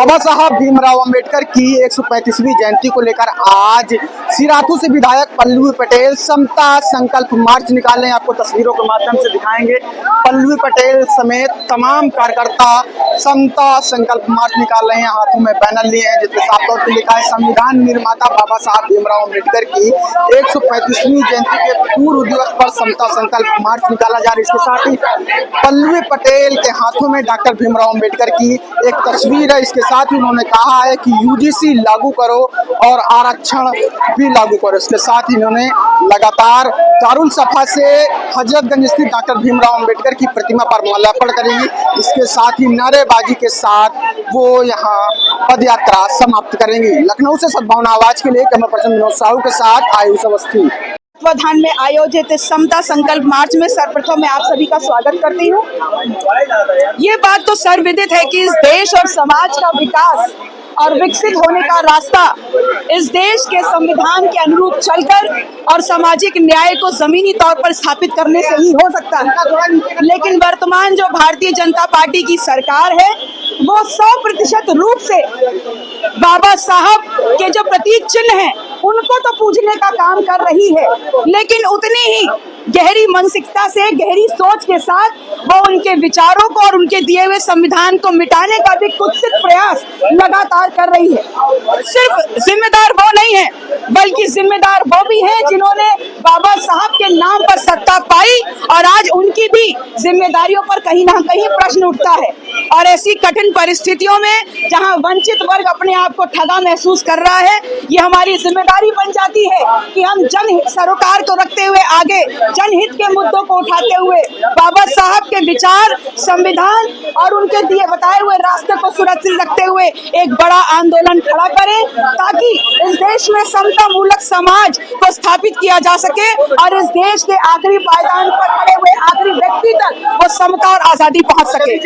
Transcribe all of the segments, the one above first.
बाबा साहब भीमराव अंबेडकर की 135वीं जयंती को लेकर आज सिराथू से विधायक पल्लवी पटेल समता संकल्प मार्च निकाले। आपको तस्वीरों के माध्यम से दिखाएंगे। पल्लवी पटेल समेत तमाम कार्यकर्ता समता संकल्प मार्च निकाल रहे हैं। हाथों में बैनर लिए हैं जिसमें साफ तौर पर लिखा है संविधान निर्माता बाबा साहब भीमराव अंबेडकर की 135वीं जयंती के पूर्व दिवस पर समता संकल्प मार्च निकाला जा रहा है। इसके साथ ही पल्लवी पटेल के हाथों में डॉक्टर भीमराव अंबेडकर की एक तस्वीर है। इसके साथ ही उन्होंने कहा है कि यूजीसी लागू करो और आरक्षण भी लागू करो। इसके साथ ही इन्होंने लगातार दारुल सफा से हजरतगंज स्थित डॉक्टर भीमराव अंबेडकर की प्रतिमा पर माल्यार्पण करेंगी। इसके साथ ही नारेबाजी के साथ वो यहाँ पद यात्रा समाप्त करेंगी। लखनऊ से सद्भावना आवाज के लिए कैमरा पर्सन विनोद साहू के साथ आयुष अवस्थी। तत्वाधान में आयोजित समता संकल्प मार्च में सर्वप्रथम मैं आप सभी का स्वागत करती हूँ। ये बात तो सर्वविदित है कि इस देश और समाज का विकास और विकसित होने का रास्ता इस देश के संविधान के अनुरूप चलकर और सामाजिक न्याय को जमीनी तौर पर स्थापित करने से ही हो सकता है। लेकिन वर्तमान जो भारतीय जनता पार्टी की सरकार है वो 100% रूप से बाबा साहब के जो प्रतीक चिन्ह हैं उनको तो पूजने का काम कर रही है, लेकिन उतनी ही गहरी मानसिकता से, गहरी सोच के साथ वो उनके विचारों को और उनके दिए हुए संविधान को मिटाने का भी कुत्सित प्रयास लगातार कर रही है। सिर्फ जिम्मेदार वो नहीं है बल्कि जिम्मेदार वो भी है जिन्होंने बाबा साहब के नाम पर सत्ता पाई और आज उनकी भी जिम्मेदारियों पर कहीं ना कहीं प्रश्न उठता है। और ऐसी कठिन परिस्थितियों में जहां वंचित वर्ग अपने आप को ठगा महसूस कर रहा है, ये हमारी जिम्मेदारी बन जाती है कि हम जनहित सरकार को रखते हुए आगे जनहित के मुद्दों को उठाते हुए बाबा साहब के विचार, संविधान और उनके दिए बताए हुए रास्ते को सुरक्षित रखते हुए एक बड़ा आंदोलन खड़ा करें ताकि इस देश में समता मूलक समाज को स्थापित किया जा सके और इस देश के आखिरी पायदान पर खड़े हुए आखिरी व्यक्ति तक वो समता और आजादी पहुंच सके।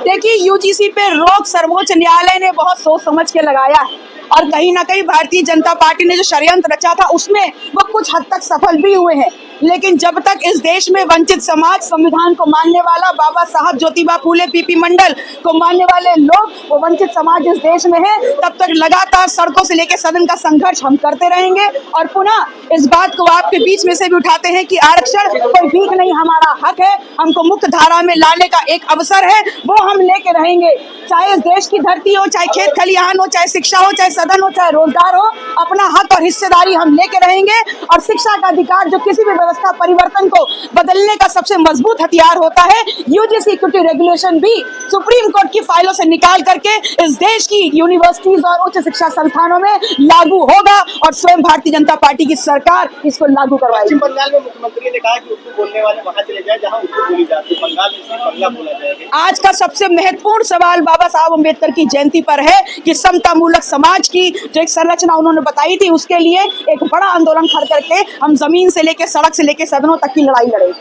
देखिए, यूजीसी पे रोक सर्वोच्च न्यायालय ने बहुत सोच समझ के लगाया है और कहीं ना कहीं भारतीय जनता पार्टी ने जो षड्यंत्र रचा था उसमें वो कुछ हद तक सफल भी हुए हैं। लेकिन जब तक इस देश में वंचित समाज, संविधान को मानने वाला, बाबा साहब, ज्योतिबा फूले, पीपी मंडल को मानने वाले लोग, वो वंचित समाज इस देश में है, तब तक लगातार सड़कों से लेकर सदन का संघर्ष हम करते रहेंगे। और पुनः इस बात को आपके बीच में से भी उठाते हैं कि आरक्षण कोई भीख नहीं, हमारा हक है, हमको मुक्त धारा में लाने का एक अवसर है, वो हम लेके रहेंगे। चाहे इस देश की धरती हो, चाहे खेत खलिहान हो, चाहे शिक्षा हो, चाहे सदन हो, चाहे रोजगार हो, अपना हक और हिस्सेदारी हम लेके रहेंगे। और शिक्षा का अधिकार जो किसी भी व्यवस्था परिवर्तन को बदलने का सबसे मजबूत हथियार होता है, यूजीसी इक्विटी रेगुलेशन भी सुप्रीम कोर्ट की फाइलों से निकाल करके इस देश की यूनिवर्सिटीज और उच्च शिक्षा संस्थानों में लागू होगा और स्वयं भारतीय जनता पार्टी की सरकार इसको लागू करवाएगी। बंगाल में मुख्यमंत्री ने कहा कि उर्दू बोलने वाले वहां चले जाए जहां उर्दू बोली जाती है, बंगाल में सिर्फ बांग्ला बोला जाएगा। आज का सबसे महत्वपूर्ण सवाल बाबा साहब अम्बेडकर की जयंती पर है कि समता मूलक समाज की जो एक संरचना उन्होंने बताई थी उसके लिए एक बड़ा आंदोलन खड़ा करके हम जमीन से लेकर सड़क से लेकर सदनों तक की लड़ाई लड़ेंगे।